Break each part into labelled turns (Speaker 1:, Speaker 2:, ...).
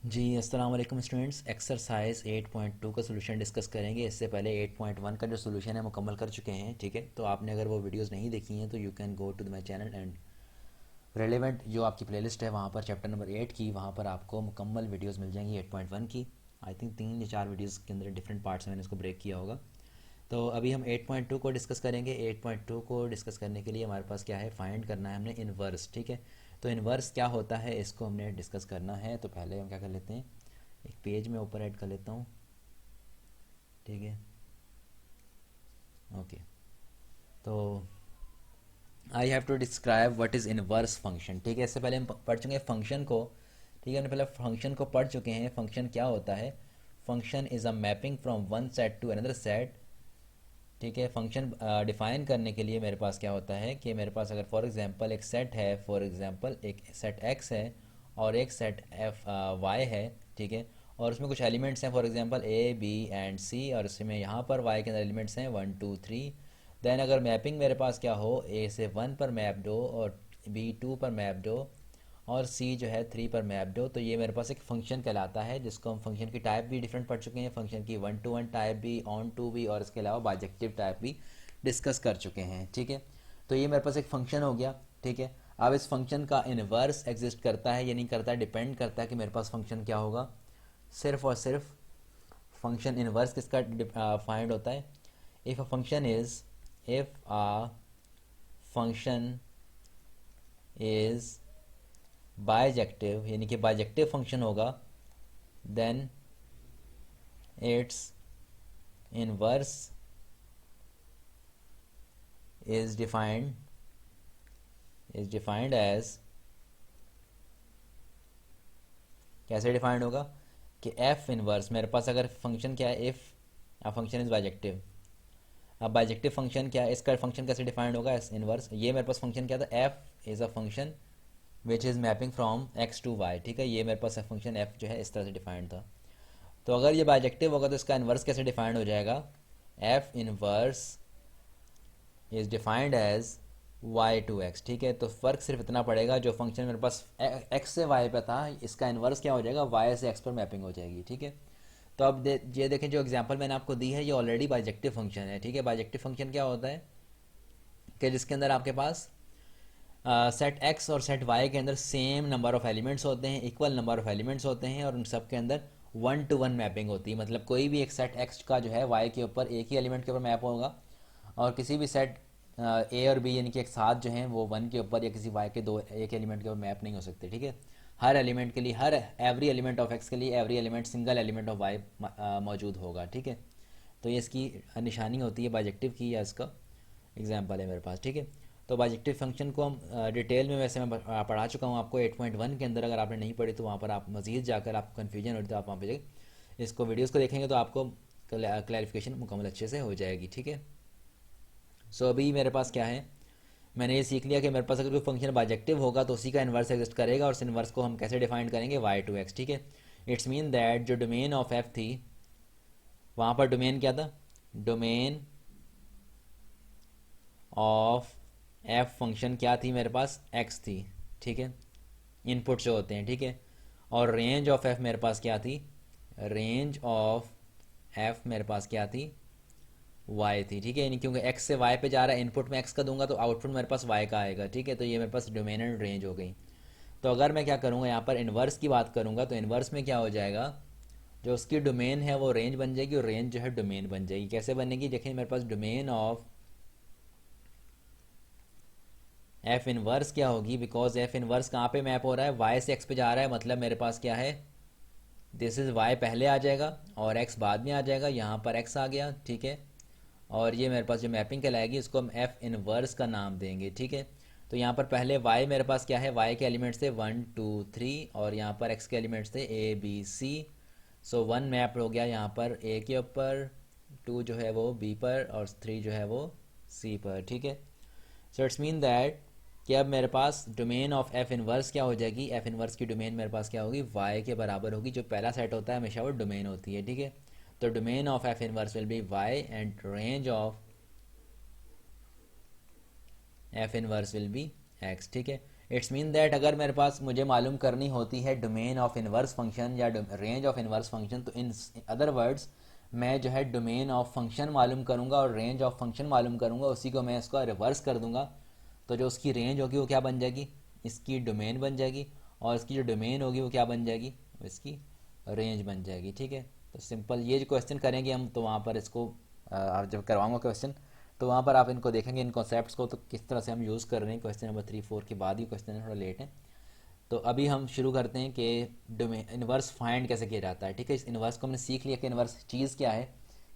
Speaker 1: जी अस्सलाम वालेकुम students. Exercise 8.2 का सोल्यूशन डिस्कस करेंगे। इससे पहले 8.1 का जो सोल्यूशन है मुकम्मल कर चुके हैं। ठीक है, तो आपने अगर वो वीडियोस नहीं देखी हैं तो you can go to my channel and relevant जो आपकी प्लेलिस्ट है वहाँ पर चैप्टर नंबर 8 की वहाँ पर आपको मुकम्मल वीडियोस मिल जाएंगी 8.1 की। आई थिंक 3 या 4 वीडियोस के अंदर डिफरेंट पार्ट्स में मैंने इसको ब्रेक किया होगा। तो अभी हम 8.2 को डिस्कस करेंगे। 8.2 को डिस्कस करने के लिए हमारे पास क्या है, फाइंड करना है हमने इन्वर्स। ठीक है, तो इन्वर्स क्या होता है इसको हमने डिस्कस करना है। तो पहले हम क्या कर लेते हैं, एक पेज में ऊपर ऐड कर लेता हूँ। ठीक है, ओके। तो I have to describe what is inverse function. ठीक है, इससे पहले हम पढ़ चुके हैं फंक्शन को। ठीक है, हमने पहले फंक्शन को पढ़ चुके हैं। फंक्शन क्या होता है, function is a mapping from one set to another set. ठीक है, फंक्शन डिफाइन करने के लिए मेरे पास क्या होता है कि मेरे पास अगर फॉर एग्जांपल एक सेट है, फॉर एग्जांपल एक सेट एक्स है और एक सेट एफ वाई है। ठीक है, और उसमें कुछ एलिमेंट्स हैं, for example A B and C, और इसमें यहाँ पर वाई के अंदर एलिमेंट्स हैं 1 2 3। देन अगर मैपिंग मेरे पास क्या हो, ए से 1 पर मैप दो और बी 2 पर मैप दो और सी जो है 3 पर मैप दो, तो ये मेरे पास एक फंक्शन कहलाता है, जिसको हम फंक्शन की टाइप भी डिफरेंट पढ़ चुके हैं, फंक्शन की 1 to 1 टाइप भी, ऑन टू भी, और इसके अलावा बाइजेक्टिव टाइप भी डिस्कस कर चुके हैं। ठीक है, तो ये मेरे पास एक फंक्शन हो गया। ठीक है, अब इस फंक्शन का इनवर्स एग्जिस्ट करता है या नहीं करता है, डिपेंड करता है कि मेरे पास फंक्शन क्या होगा। सिर्फ और सिर्फ फंक्शन इनवर्स किसका फाइंड होता है, if a function is, if a function is bijective, यानी कि बाइजेक्टिव फंक्शन होगा, then its inverse is defined as, कैसे डिफाइंड होगा कि एफ इनवर्स, मेरे पास अगर फंक्शन क्या है, if a function is bijective. अब बाइजेक्टिव फंक्शन क्या है, इसका फंक्शन कैसे डिफाइंड होगा, एस इनवर्स। ये मेरे पास फंक्शन क्या था, f is a function which is mapping from x to y. ठीक है, ये मेरे पास फंक्शन एफ जो है इस तरह से डिफाइंड था। तो अगर ये बाइजेक्टिव होगा तो इसका इन्वर्स कैसे डिफाइंड हो जाएगा, f inverse is defined as y to x. ठीक है, तो फ़र्क सिर्फ इतना पड़ेगा, जो फंक्शन मेरे पास एक्स से वाई पे था, इसका इन्वर्स क्या हो जाएगा, वाई से एक्स पर मैपिंग हो जाएगी। ठीक है, तो अब ये देखें, जो एग्जांपल मैंने आपको दी है ये ऑलरेडी बाइजेक्टिव फंक्शन है। ठीक है, बाइजेक्टिव फंक्शन क्या होता है कि जिसके अंदर आपके पास सेट एक्स और सेट वाई के अंदर सेम नंबर ऑफ एलिमेंट्स होते हैं, इक्वल नंबर ऑफ एलिमेंट्स होते हैं, और उन सब के अंदर 1 to 1 मैपिंग होती है। मतलब कोई भी एक सेट एक्स का जो है वाई के ऊपर एक ही एलिमेंट के ऊपर मैप होगा, और किसी भी सेट ए और बी यानी कि एक साथ जो हैं वो 1 के ऊपर या किसी वाई के दो एक एलिमेंट के ऊपर मैप नहीं हो सकते। ठीक है, हर एलिमेंट के लिए, हर एवरी एलिमेंट ऑफ एक्स के लिए every element single element of y मौजूद होगा। ठीक है, तो ये इसकी निशानी होती है बाइजेक्टिव की, या इसका एग्जाम्पल है मेरे पास। ठीक है, तो बाइजेक्टिव फंक्शन को हम डिटेल में वैसे मैं पढ़ा चुका हूँ आपको 8.1 के अंदर। अगर आपने नहीं पढ़ी तो वहाँ पर आप मज़ीद जाकर आपको कन्फ्यूजन होती तो आप वहाँ पे इसको वीडियोस को देखेंगे तो आपको क्लैरिफिकेशन मुकम्मल अच्छे से हो जाएगी। ठीक है, सो अभी मेरे पास क्या है, मैंने ये सीख लिया कि मेरे पास अगर कोई फंक्शन बाइजेक्टिव होगा तो उसी का इन्वर्स एग्जिस्ट करेगा, और उस इन्वर्स को हम कैसे डिफाइन करेंगे, वाई टू एक्स। ठीक है, इट्स मीन दैट जो डोमेन ऑफ एफ थी, वहाँ पर डोमेन क्या था, डोमेन ऑफ एफ फंक्शन क्या थी, मेरे पास एक्स थी। ठीक है, इनपुट जो होते हैं। ठीक है, और रेंज ऑफ एफ मेरे पास क्या थी, रेंज ऑफ एफ मेरे पास क्या थी, वाई थी। ठीक है, यानी क्योंकि एक्स से वाई पे जा रहा है, इनपुट में एक्स का दूंगा तो आउटपुट मेरे पास वाई का आएगा। ठीक है, तो ये मेरे पास डोमेन एंड रेंज हो गई। तो अगर मैं क्या करूँगा, यहाँ पर इन्वर्स की बात करूँगा तो इन्वर्स में क्या हो जाएगा, जो उसकी डोमेन है वो रेंज बन जाएगी, और रेंज जो है डोमेन बन जाएगी। कैसे बनेगी, देखिए मेरे पास डोमेन ऑफ एफ इनवर्स क्या होगी, बिकॉज एफ इनवर्स कहाँ पे मैप हो रहा है, वाई से एक्स पे जा रहा है, मतलब मेरे पास क्या है, दिस इज़ वाई पहले आ जाएगा और एक्स बाद में आ जाएगा, यहाँ पर एक्स आ गया। ठीक है, और ये मेरे पास जो मैपिंग कहलाएगी उसको हम एफ इनवर्स का नाम देंगे। ठीक है, तो यहाँ पर पहले वाई मेरे पास क्या है, वाई के एलिमेंट्स थे 1 2 3, और यहाँ पर एक्स के एलिमेंट्स थे A B C. So 1 map हो गया यहाँ पर ए के ऊपर, 2 जो है वो बी पर, और 3 जो है वो सी पर। ठीक है, सो इट्स मीन दैट कि अब मेरे पास डोमेन ऑफ एफ इनवर्स क्या हो जाएगी, एफ इनवर्स की डोमेन मेरे पास क्या होगी, वाई के बराबर होगी। जो पहला सेट होता है हमेशा वो डोमेन होती है। ठीक है, तो domain of f inverse will be y and range of f inverse will be x. ठीक है, इट्स मीन दैट अगर मेरे पास मुझे मालूम करनी होती है डोमेन ऑफ इनवर्स फंक्शन या रेंज ऑफ इनवर्स फंक्शन, तो इन अदर वर्ड्स मैं जो है डोमेन ऑफ फंक्शन मालूम करूँगा और रेंज ऑफ फंक्शन मालूम करूँगा, उसी को मैं इसका रिवर्स कर दूंगा। तो जो उसकी रेंज होगी वो क्या बन जाएगी, इसकी डोमेन बन जाएगी, और इसकी जो डोमेन होगी वो क्या बन जाएगी, इसकी रेंज बन जाएगी। ठीक है, तो सिंपल ये जो क्वेश्चन करेंगे हम, तो वहाँ पर इसको आप जब करवाऊंगा क्वेश्चन, तो वहाँ पर आप इनको देखेंगे, इन कॉन्सेप्ट्स को, तो किस तरह से हम यूज़ कर रहे हैं। क्वेश्चन नंबर 3 4 के बाद ही क्वेश्चन है, थोड़ा लेट है। तो अभी हम शुरू करते हैं कि डोमेन इन्वर्स फाइंड कैसे किया जाता है। ठीक है, इस इन्वर्स को हमने सीख लिया कि इन्वर्स चीज़ क्या है,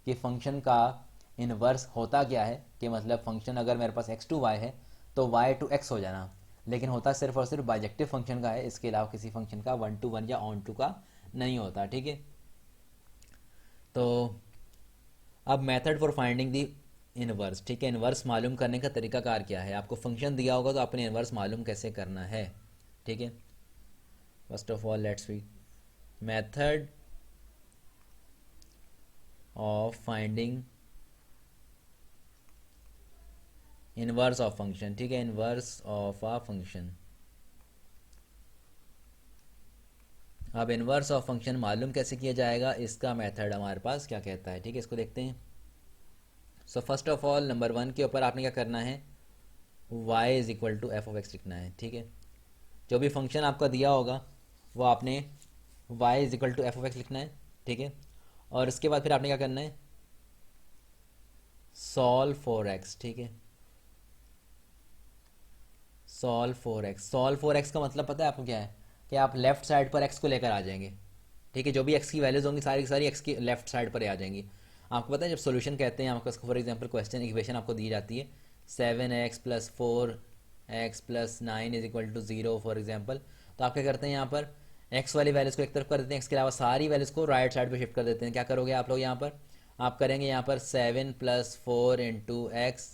Speaker 1: कि फंक्शन का इन्वर्स होता क्या है, कि मतलब फंक्शन अगर मेरे पास x टू y है तो y टू x हो जाना, लेकिन होता सिर्फ और सिर्फ बाइजेक्टिव फंक्शन का है, इसके अलावा किसी फंक्शन का 1 to 1 या ऑन टू का नहीं होता। ठीक है, तो अब method for finding the inverse. ठीक है, इनवर्स मालूम करने का तरीकाकार क्या है, आपको फंक्शन दिया होगा तो आपने इनवर्स मालूम कैसे करना है। ठीक है, first of all let's read method of finding inverse of function. ठीक है, इनवर्स ऑफ अ फंक्शन। अब इनवर्स ऑफ फंक्शन मालूम कैसे किया जाएगा, इसका मेथड हमारे पास क्या कहता है। ठीक है, इसको देखते हैं। So first of all number 1 के ऊपर आपने क्या करना है, y is equal to f of x लिखना है। ठीक है, जो भी फंक्शन आपका दिया होगा वो आपने y is equal to f of x लिखना है। ठीक है, और इसके बाद फिर आपने क्या करना है, सॉल्व फॉर x। ठीक है, solve for x। Solve for x का मतलब पता है आपको क्या है, कि आप लेफ्ट साइड पर x को लेकर आ जाएंगे। ठीक है, जो भी x की वैल्यूज होंगी सारी की सारी x की लेफ्ट साइड पर आ जाएंगी। आपको पता है जब सॉल्यूशन कहते हैं आपको, फॉर एग्जांपल क्वेश्चन इक्वेशन आपको दी जाती है 7x + 4x + 9 is equal to 0 for example, तो आप क्या करते हैं यहाँ पर x वाली वैल्यूज़ को एक तरफ कर देते हैं, x के अलावा सारी वैल्यूज़ को राइट साइड पे शिफ्ट कर देते हैं। क्या करोगे आप लोग यहाँ पर, आप करेंगे यहाँ पर 7 + 4 × x,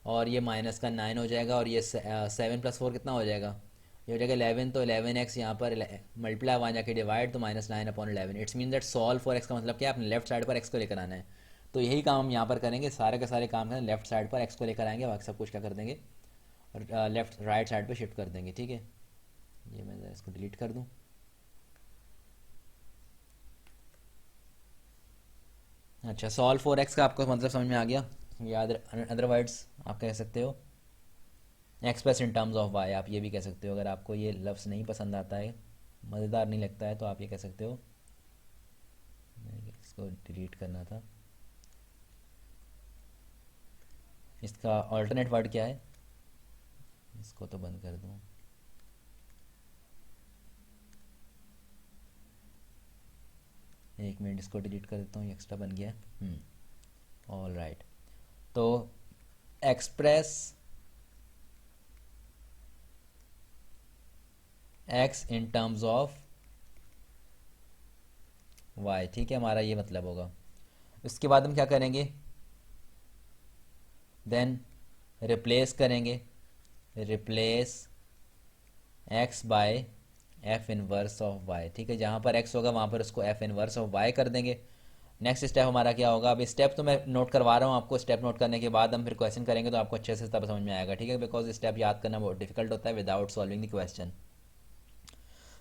Speaker 1: और ये माइनस का 9 हो जाएगा, और ये 7 + 4 कितना हो जाएगा, ये हो जाएगा 11, तो 11x यहाँ पर मल्टीप्लाई वहाँ जाके डिवाइड, तो -9/11। It's mean that solve for x का मतलब क्या है, आपने लेफ्ट साइड पर x को लेकर आना है। तो यही काम हम यहाँ पर करेंगे, सारे के सारे काम हैं लेफ्ट साइड पर x को लेकर आएंगे, बाकी सब कुछ क्या कर देंगे, और लेफ्ट राइट साइड पर शिफ्ट कर देंगे। ठीक है, ये मैं इसको डिलीट कर दूँ। अच्छा, सॉल्व फॉर x का आपको मतलब समझ में आ गया, याद अदरवाइज आप कह सकते हो express in terms of y, आप ये भी कह सकते हो। अगर आपको ये लफ्ज़ नहीं पसंद आता है, मज़ेदार नहीं लगता है, तो आप ये कह सकते हो, इसको डिलीट करना था, इसका ऑल्टरनेट वर्ड क्या है, इसको तो बंद कर दूँ। एक मिनट, इसको डिलीट कर देता हूँ, एक्स्ट्रा बन गया। ऑल राइट, तो express x in terms of y। ठीक है, हमारा ये मतलब होगा। इसके बाद हम क्या करेंगे, देन रिप्लेस करेंगे, replace x by f inverse of y। ठीक है, जहाँ पर x होगा वहाँ पर उसको f इनवर्स ऑफ y कर देंगे। नेक्स्ट स्टेप हमारा क्या होगा, अब स्टेप तो मैं नोट करवा रहा हूँ आपको, स्टेप नोट करने के बाद हम फिर क्वेश्चन करेंगे तो आपको अच्छे से तब समझ में आएगा। ठीक है, बिकॉज स्टेप याद करना बहुत डिफिकल्ट होता है without solving the question.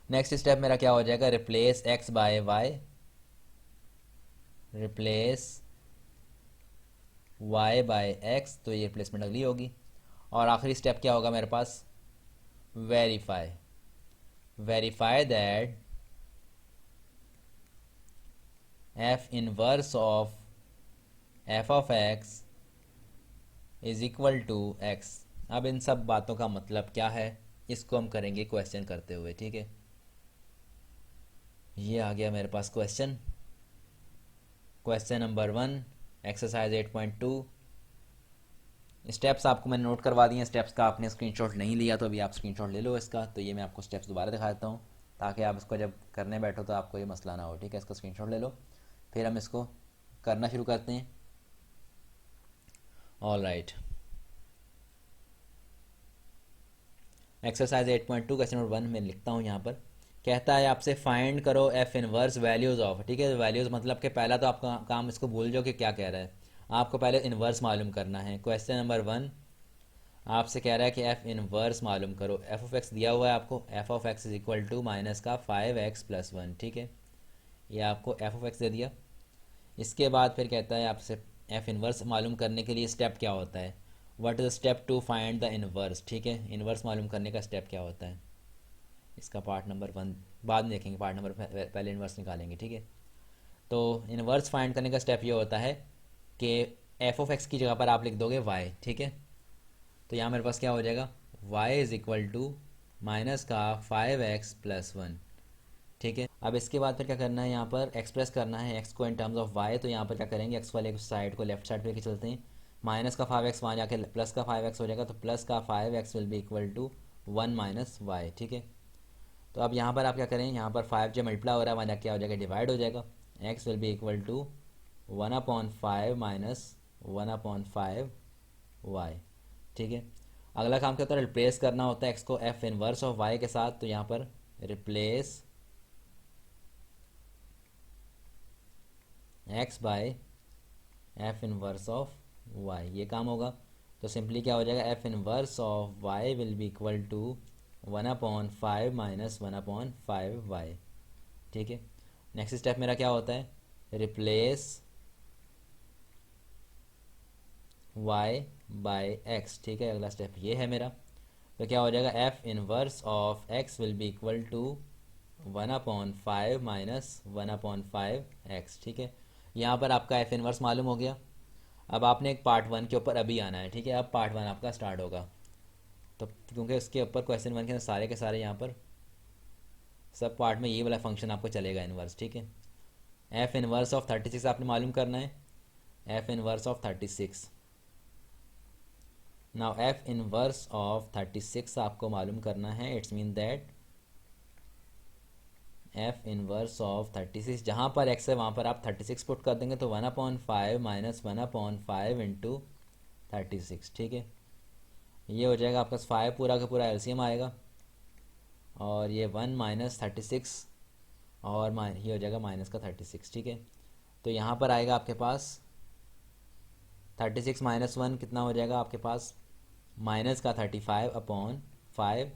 Speaker 1: Next step मेरा क्या हो जाएगा, replace x by y, replace y by x, तो ये रिप्लेसमेंट अगली होगी। और आखिरी स्टेप क्या होगा मेरे पास, verify, verify that f inverse of f of x is equal to x। अब इन सब बातों का मतलब क्या है, इसको हम करेंगे क्वेश्चन करते हुए। ठीक है, ये आ गया मेरे पास question, question number 1, exercise 8.2। Steps आपको मैंने नोट करवा दिए, स्टेप्स का आपने स्क्रीनशॉट नहीं लिया तो अभी आप स्क्रीनशॉट ले लो इसका। तो ये मैं आपको स्टेप्स दोबारा दिखा देता हूँ, ताकि आप इसको जब करने बैठो तो आपको ये मसला ना हो। ठीक है, इसका स्क्रीनशॉट ले लो, फिर हम इसको करना शुरू करते हैं। All right, exercise 8.2 question number 1 मैं लिखता हूँ यहाँ पर। कहता है आपसे फाइंड करो एफ इनवर्स वैल्यूज़ ऑफ। ठीक है, वैल्यूज़ मतलब कि पहला तो आपका काम इसको भूल जाओ कि क्या कह रहा है, आपको पहले इनवर्स मालूम करना है। क्वेश्चन नंबर 1, आपसे कह रहा है कि एफ इनवर्स मालूम करो। एफ ऑफ एक्स दिया हुआ है आपको, f of x is equal to minus का 5x+1, ठीक है। ये आपको एफ ऑफ एक्स दे दिया। इसके बाद फिर कहता है आपसे एफ इनवर्स मालूम करने के लिए स्टेप क्या होता है, what is step to find the inverse, ठीक है। इनवर्स मालूम करने का स्टेप क्या होता है, इसका पार्ट नंबर 1 बाद में देखेंगे, पार्ट नंबर पहले इनवर्स निकालेंगे, ठीक है। तो इनवर्स फाइंड करने का स्टेप ये होता है कि एफ ऑफ एक्स की जगह पर आप लिख दोगे वाई, ठीक है। तो यहाँ मेरे पास क्या हो जाएगा, y is equal to minus का 5x+1, ठीक है। अब इसके बाद फिर क्या करना है, यहाँ पर एक्सप्रेस करना है x को इन टर्म्स ऑफ y। तो यहाँ पर क्या करेंगे, x वाले साइड को लेफ्ट साइड पे लेके चलते हैं। माइनस का 5x वहाँ जाके प्लस का 5x हो जाएगा, तो प्लस का 5x will be equal to 1 minus y, ठीक है। तो अब यहाँ पर आप क्या करें, यहाँ पर 5 जो मल्टीप्लाई हो रहा है वहाँ जाके क्या हो जाएगा, डिवाइड हो जाएगा। x will be equal to 1/5 minus 1/5 y, ठीक है। अगला काम क्या होता है, रिप्लेस करना होता है x को f इनवर्स ऑफ y के साथ। तो यहाँ पर replace x by f inverse of y, ये काम होगा। तो सिंपली क्या हो जाएगा, f inverse of y will be equal to 1/5 minus 1/5 y, ठीक है। नेक्स्ट स्टेप मेरा क्या होता है, रिप्लेस y बाय x, ठीक है। अगला स्टेप ये है मेरा। तो क्या हो जाएगा, f inverse of x will be equal to 1/5 minus 1/5x, ठीक है। यहाँ पर आपका f इनवर्स मालूम हो गया। अब आपने एक पार्ट 1 के ऊपर अभी आना है, ठीक है। अब पार्ट 1 आपका स्टार्ट होगा। तो क्योंकि उसके ऊपर क्वेश्चन 1 के अंदर सारे के सारे यहाँ पर सब पार्ट में ये वाला फंक्शन आपको चलेगा इनवर्स, ठीक है। f इनवर्स ऑफ 36 आपने मालूम करना है, f inverse of 36। Now f inverse of 36 आपको मालूम करना है, it's mean that f inverse of 36 जहाँ पर x है वहाँ पर आप 36 पुट कर देंगे, तो 1/5 माइनस 1/5 इंटू 36, ठीक है। ये हो जाएगा आपका 5 पूरा का पूरा एलसीएम आएगा, और ये 1 माइनस 36 और ये हो जाएगा माइनस का 36, ठीक है। तो यहाँ पर आएगा आपके पास 36 माइनस 1 कितना हो जाएगा आपके पास, माइनस का 35/5।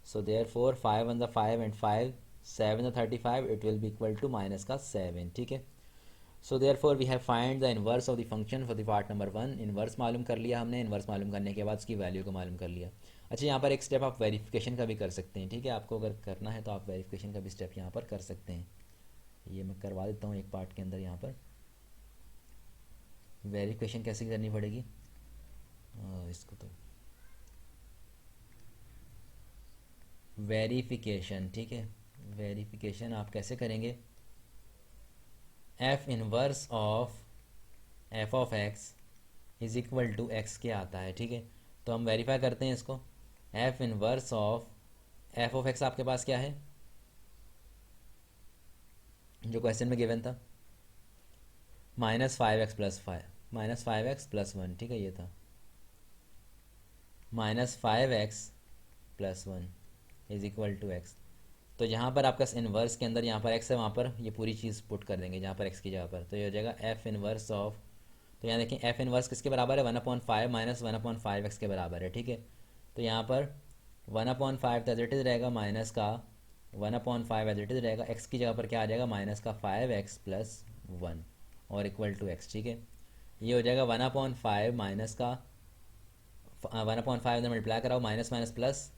Speaker 1: So therefore 5 1 5 and 5 7 35, it will be equal to minus का 7, ठीक है। So therefore we have find the inverse of the function for the part number 1। Inverse मालूम कर लिया हमने, इनवर्स मालूम करने के बाद उसकी वैल्यू को मालूम कर लिया। अच्छा, यहाँ पर एक स्टेप आप वेरिफिकेशन का भी कर सकते हैं, ठीक है। आपको अगर करना है तो आप वेरिफिकेशन का भी स्टेप यहाँ पर कर सकते हैं। ये मैं करवा देता हूँ एक पार्ट के अंदर। यहाँ पर वेरिफिकेशन कैसे करनी पड़ेगी, इसको तो वेरिफिकेशन, ठीक है। वेरिफिकेशन आप कैसे करेंगे, f inverse of f of x is equal to x क्या आता है, ठीक है। तो हम वेरीफाई करते हैं इसको। F inverse of f of x आपके पास क्या है, जो क्वेश्चन में गिवन था, -5x+5 -5x+1, ठीक है। ये था -5x+1 is equal to x. तो यहाँ पर आपका इनवर्स के अंदर यहाँ पर एक्स है, वहाँ पर ये पूरी चीज़ पुट कर देंगे जहाँ पर एक्स की जगह पर। तो ये हो जाएगा एफ इनवर्स ऑफ, तो यहाँ देखें एफ इनवर्स किसके बराबर है, 1/5 माइनस 1/5 के बराबर है, ठीक है। तो यहाँ पर 1/5 एज इट इज़ रहेगा, माइनस का 1/5 एज इट इज़ रहेगा। एक्स की जगह पर क्या आ जाएगा, माइनस का 5x+1 और इक्वल टू एक्स, ठीक है। ये हो जाएगा 1/5 माइनस का 1/5 मल्टीप्लाई कराओ, minus minus plus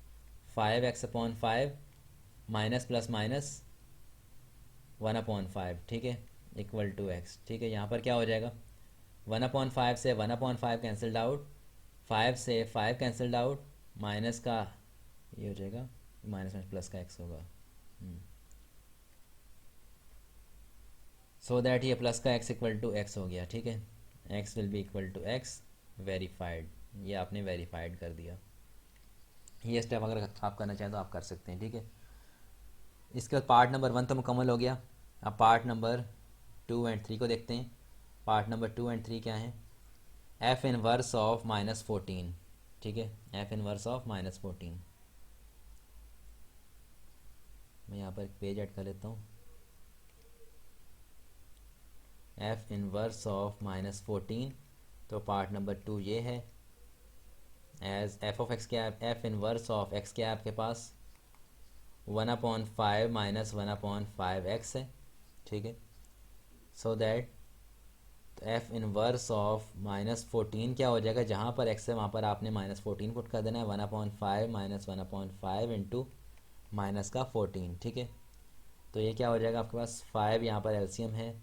Speaker 1: 5x/5 minus plus minus 1/5, ठीक है, इक्वल टू एक्स, ठीक है। यहाँ पर क्या हो जाएगा, 1/5 से 1/5 कैंसल्ड आउट, 5 से 5 कैंसल्ड आउट, माइनस का ये हो जाएगा, माइनस में प्लस का एक्स होगा। सो दैट ये प्लस का एक्स इक्वल टू एक्स हो गया, ठीक है। X will be equal to x, verified. ये आपने वेरीफाइड कर दिया। ये स्टेप अगर आप करना चाहें तो आप कर सकते हैं, ठीक है। इसके बाद पार्ट नंबर 1 तो मुकम्मल हो गया। अब पार्ट नंबर 2 एंड 3 को देखते हैं। पार्ट नंबर 2 एंड 3 क्या है, एफ इनवर्स ऑफ -14, ठीक है। एफ इनवर्स ऑफ -14, मैं यहाँ पर एक पेज ऐड कर लेता हूँ। एफ इनवर्स ऑफ -14, तो पार्ट नंबर 2 ये है। एज एफ ऑफ एक्स क्या है, एफ इनवर्स ऑफ एक्स क्या है आपके पास 1/5 माइनस 1/5 एक्स है, ठीक है। So that F inverse of -14 क्या हो जाएगा, जहाँ पर एक्स है वहाँ पर आपने -14 पुट कर देना है, 1/5 माइनस 1/5 इंटू माइनस का 14, ठीक है। तो ये क्या हो जाएगा आपके पास 5, यहाँ पर एलसीएम है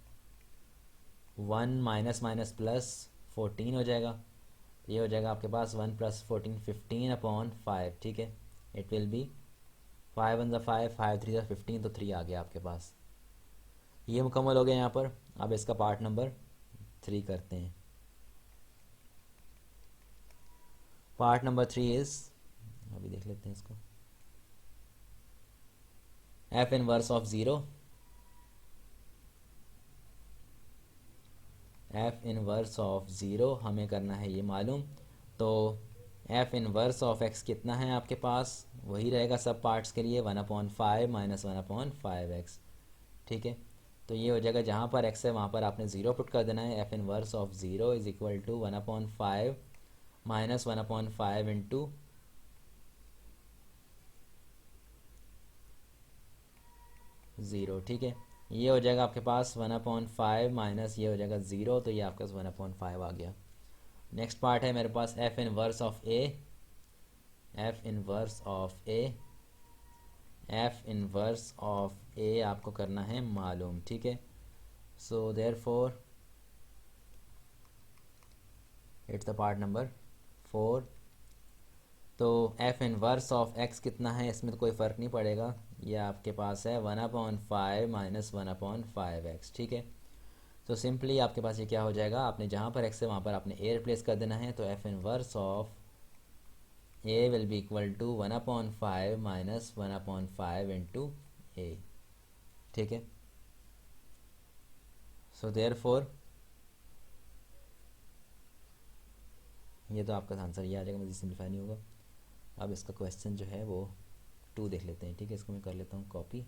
Speaker 1: 1 माइनस माइनस प्लस 14 हो जाएगा। तो ये हो जाएगा आपके पास 1 + 14 15/5, ठीक है। इट विल बी 5 × 5 5 3 15, तो 3 आ गया आपके पास। ये मुकम्मल हो गया यहाँ पर। अब इसका पार्ट नंबर 3 करते हैं। पार्ट नंबर 3 इज़, अभी देख लेते हैं इसको, F inverse of zero, F inverse of zero हमें करना है ये मालूम। तो एफ इनवर्स ऑफ एक्स कितना है आपके पास, वही रहेगा सब पार्ट्स के लिए 1/5 माइनस 1/5 एक्स, ठीक है। तो ये हो जाएगा जहाँ पर एक्स है वहाँ पर आपने ज़ीरो पुट कर देना है। F inverse of zero is equal to 1/5 minus 1/5 into zero, ठीक है। ये हो जाएगा आपके पास 1/5 माइनस ये हो जाएगा ज़ीरो, तो ये आपके पास 1/5 आ गया। नेक्स्ट पार्ट है मेरे पास F inverse of A, F inverse of A, F inverse of A आपको करना है मालूम, ठीक है। So therefore it's the part number 4। तो एफ इनवर्स ऑफ एक्स कितना है, इसमें तो कोई फ़र्क नहीं पड़ेगा, ये आपके पास है 1/5 माइनस 1/5 एक्स, ठीक है। तो सिंपली आपके पास ये क्या हो जाएगा, आपने जहाँ पर एक्स है वहाँ पर आपने ए रिप्लेस कर देना है। तो F inverse of A will be equal to 1/5 minus 1/5 into A, ठीक है। सो देयरफॉर ये तो आपका आंसर ये आ जाएगा, मुझे सिंप्लीफाई नहीं होगा। अब इसका क्वेश्चन जो है वो 2 देख लेते हैं, ठीक है। इसको मैं कर लेता हूँ कॉपी।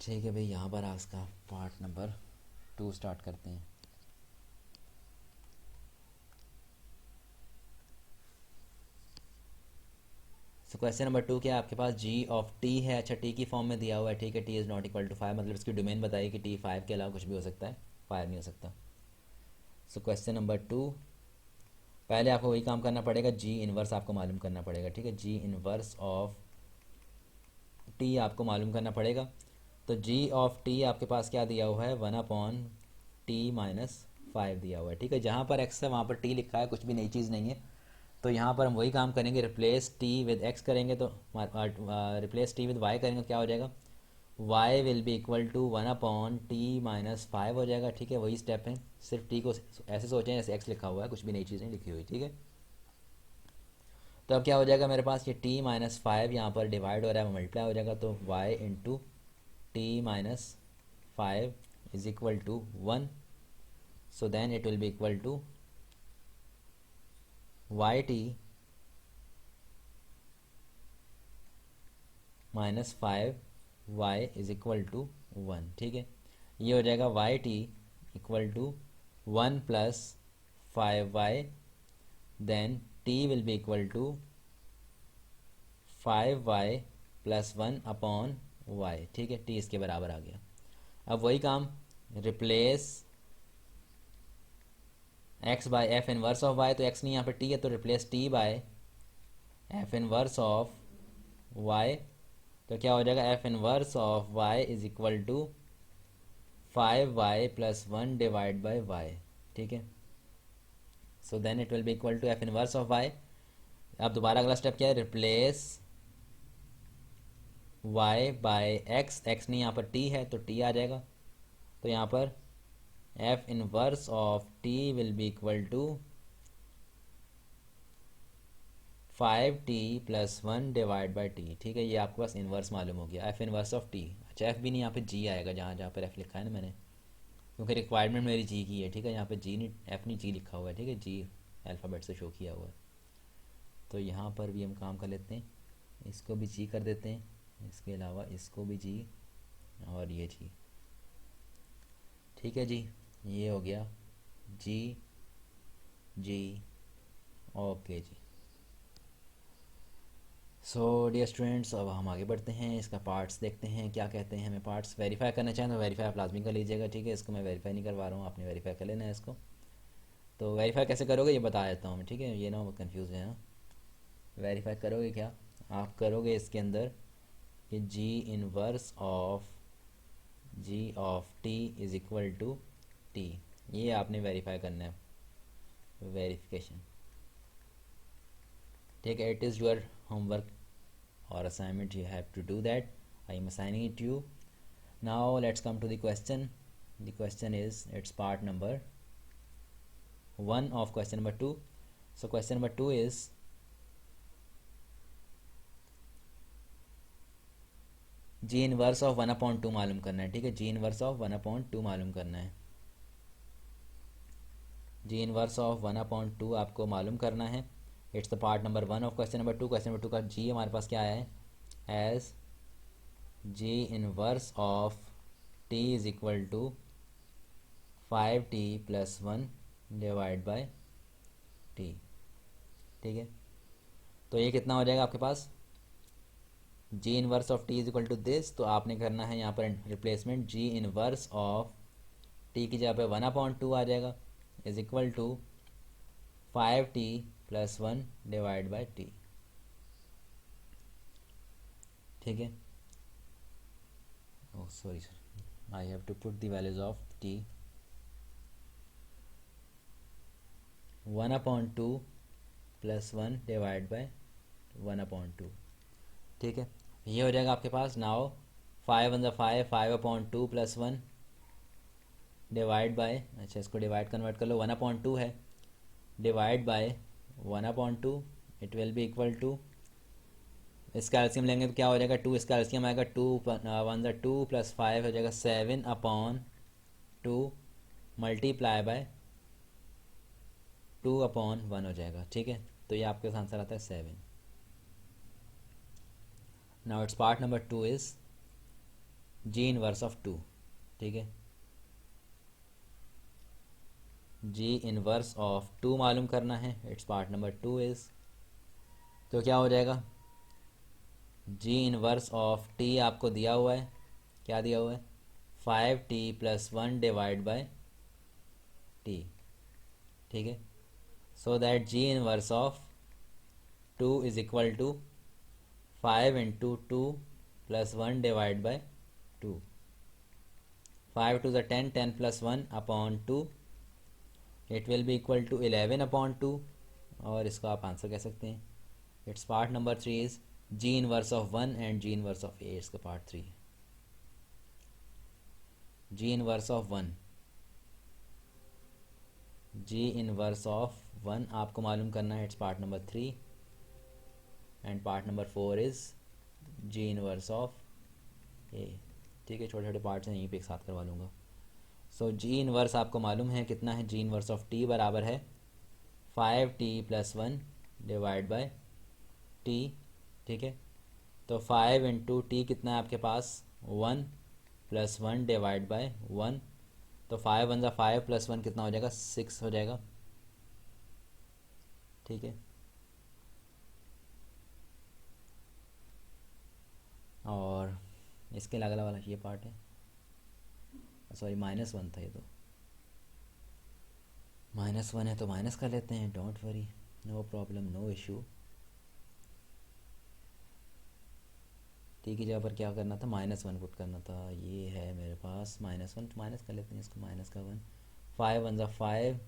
Speaker 1: ठीक है भाई, यहाँ पर आज का पार्ट नंबर 2 स्टार्ट करते हैं। सो क्वेश्चन नंबर 2 क्या है आपके पास, जी ऑफ टी है, अच्छा टी की फॉर्म में दिया हुआ है, ठीक है। T is not equal to 5, मतलब इसकी डोमेन बताइए कि टी 5 के अलावा कुछ भी हो सकता है, 5 नहीं हो सकता। सो क्वेश्चन नंबर 2, पहले आपको वही काम करना पड़ेगा, जी इनवर्स आपको मालूम करना पड़ेगा, ठीक है। जी इनवर्स ऑफ टी आपको मालूम करना पड़ेगा। तो जी ऑफ टी आपके पास क्या दिया हुआ है, 1/t-5 दिया हुआ है, ठीक है। जहाँ पर एक्स है वहाँ पर टी लिखा है, कुछ भी नई चीज़ नहीं है। तो यहाँ पर हम वही काम करेंगे, रिप्लेस टी विद एक्स करेंगे, तो रिप्लेस टी विद वाई करेंगे तो क्या हो जाएगा, y will be equal to 1/t-5 हो जाएगा, ठीक है। वही स्टेप है, सिर्फ टी को ऐसे सोचें जैसे एक्स लिखा हुआ है, कुछ भी नई चीज़ नहीं लिखी हुई, ठीक है। तो अब क्या हो जाएगा मेरे पास, ये t-5 यहाँ पर डिवाइड हो रहा है, मल्टीप्लाई हो जाएगा, तो y into t-5 is equal to 1। So then it will be equal to yt-5y is equal to 1, ठीक है। ये हो जाएगा yt equal to 1 plus 5y, then t will be equal to 5y plus 1/y, ठीक है। t इसके बराबर आ गया। अब वही काम, replace x by f inverse of y, तो x नहीं यहाँ पे t है, तो replace t by f inverse of y, तो क्या हो जाएगा, f inverse of y is equal to 5y plus 1 divide by y, ठीक है। So then it will be equal to f inverse of y। अब दोबारा अगला स्टेप क्या है, replace y by x, x नहीं यहाँ पर t है तो t आ जाएगा। तो यहाँ पर f inverse of t will be equal to 5t plus 1 divide by t, ठीक है। ये आपके पास इन्वर्स मालूम हो गया, एफ इन्वर्स ऑफ टी। अच्छा एफ भी नहीं, यहाँ पे जी आएगा, जहाँ जहाँ पर एफ लिखा है ना मैंने, क्योंकि रिक्वायरमेंट मेरी जी की है, ठीक है। यहाँ पे जी नहीं, एफ नहीं, जी लिखा हुआ है, ठीक है, जी अल्फ़ाबेट से शो किया हुआ है। तो यहाँ पर भी हम काम कर लेते हैं, इसको भी जी कर देते हैं, इसके अलावा इसको भी जी और ये जी, ठीक है जी। ये हो गया जी, जी, ओके जी। सो डियर स्टूडेंट्स, अब हम आगे बढ़ते हैं, इसका पार्ट्स देखते हैं क्या कहते हैं। हमें पार्ट्स वेरीफाई करना चाहें तो वेरीफाई आप लाजमी कर लीजिएगा, ठीक है। इसको मैं वेरीफाई नहीं करवा रहा हूँ, आपने वेरीफाई कर लेना है इसको। तो वेरीफाई कैसे करोगे ये बता देता हूँ मैं, ठीक है, ये ना कंफ्यूज है ना। वेरीफाई करोगे क्या, आप करोगे इसके अंदर कि G of T is equal to T, ये आपने वेरीफाई करना है, वेरिफिकेशन, ठीक है। It is your homework or assignment, you have to do that. I am assigning it to you. Now let's come to the question. The question is, it's part number 1 of question number 2. So question number 2 is ji inverse of 1/2 मालूम करना है, ठीक है। G inverse of 1/2 मालूम करना है, G inverse of 1/2 आपको मालूम करना है। It's the part number 1 of question number 2। Question number 2 का जी हमारे पास क्या है, as G inverse of T is equal to 5t + 1 divide by T, ठीक है। तो ये कितना हो जाएगा आपके पास, G inverse of T is equal to this. तो आपने करना है यहाँ पर replacement, G inverse of T की जगह पे 1/2 आ जाएगा, is equal to 5t + 1 divide by t, ठीक है। Oh sorry sir, I have to put the values of t, 1/2 + 1 divide by 1/2, ठीक है। ये हो जाएगा आपके पास। नाउ 5 × 5, 5/2 + 1 डिवाइड बाय, अच्छा इसको डिवाइड कन्वर्ट कर लो, 1/2 है, divide by 1/2, it will be equal to, इसका एल्सियम लेंगे तो क्या हो जाएगा, 2, इसका एल्सियम आएगा 2 1 2 + 5 हो जाएगा 7/2 मल्टीप्लाई बाय 2/1 हो जाएगा, ठीक है। तो ये आपके पास आंसर आता है 7। Now it's part number 2 is G inverse of 2, ठीक है। जी इनवर्स ऑफ 2 मालूम करना है, इट्स पार्ट नंबर 2 इज, तो क्या हो जाएगा, जी इनवर्स ऑफ टी आपको दिया हुआ है, क्या दिया हुआ है, 5t + 1 डिवाइड बाय टी, ठीक है। So that G inverse of 2 is equal to 5 × 2 + 1 divide by 2, 5 × 2 = 10, 10 + 1/2, it will be equal to 11/2, और इसको आप आंसर कह सकते हैं। It's part number 3 is G inverse of 1 and G inverse of A, इसका part 3 है। G inverse of 1, G inverse of 1 आपको मालूम करना है, it's part number 3, and part number 4 is G inverse of A, ठीक है। छोटे छोटे पार्ट्स हैं, यहीं पे एक साथ करवा लूँगा। सो जी इनवर्स आपको मालूम है कितना है, जी इनवर्स ऑफ टी बराबर है 5t + 1 डिवाइड बाय टी, ठीक है। तो 5 × t कितना है आपके पास, 1 + 1 डिवाइड बाय 1, तो 5 × 5 + 1 कितना हो जाएगा, 6 हो जाएगा, ठीक है। और इसके अगला वाला ये पार्ट है, सॉरी -1 था ये, तो -1 है तो माइनस कर लेते हैं, don't worry, no problem, no issue. T की जगह पर क्या करना था, -1 पुट करना था, ये है मेरे पास -1, तो माइनस कर लेते हैं इसको, माइनस का 1, 5 × 5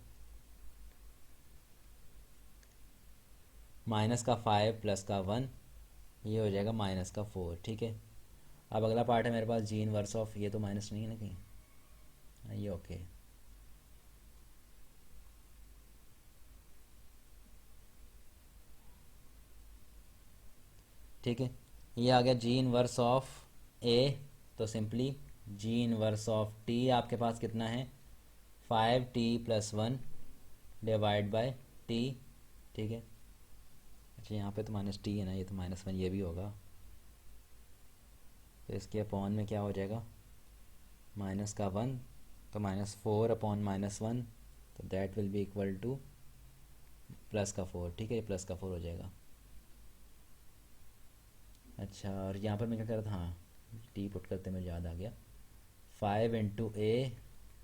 Speaker 1: माइनस का 5 प्लस का 1, ये हो जाएगा -4, ठीक है। अब अगला पार्ट है मेरे पास जी इनवर्स ऑफ, ये तो माइनस नहीं है ना कहीं, ये ओके, ठीक है। ये आ गया जी इनवर्स ऑफ ए, तो simply ji inverse of T आपके पास कितना है, 5t+1 डिवाइड बाय टी, ठीक है। अच्छा यहाँ पे तो माइनस टी है ना, ये तो -1 ये भी होगा, तो इसके अपॉन में क्या हो जाएगा, माइनस का 1, तो -4/-1, तो that will be equal two plus का 4, ठीक है, ये प्लस का 4 हो जाएगा। अच्छा और यहाँ पर मैं क्या कर रहा था, हाँ टी पुट करते मुझे याद आ गया, 5 ×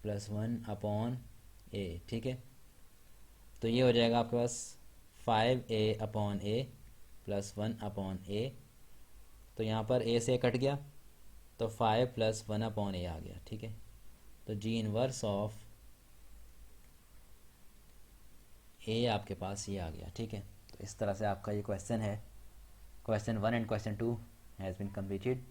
Speaker 1: a+1/a, ठीक है। तो ये हो जाएगा आपके पास 5a/a+1/a, तो यहाँ पर a से कट गया, तो 5 + 1/a आ गया, ठीक है। तो जी इनवर्स ऑफ a आपके पास ये आ गया, ठीक है। तो इस तरह से आपका ये क्वेश्चन है, question 1 and question 2 has been completed.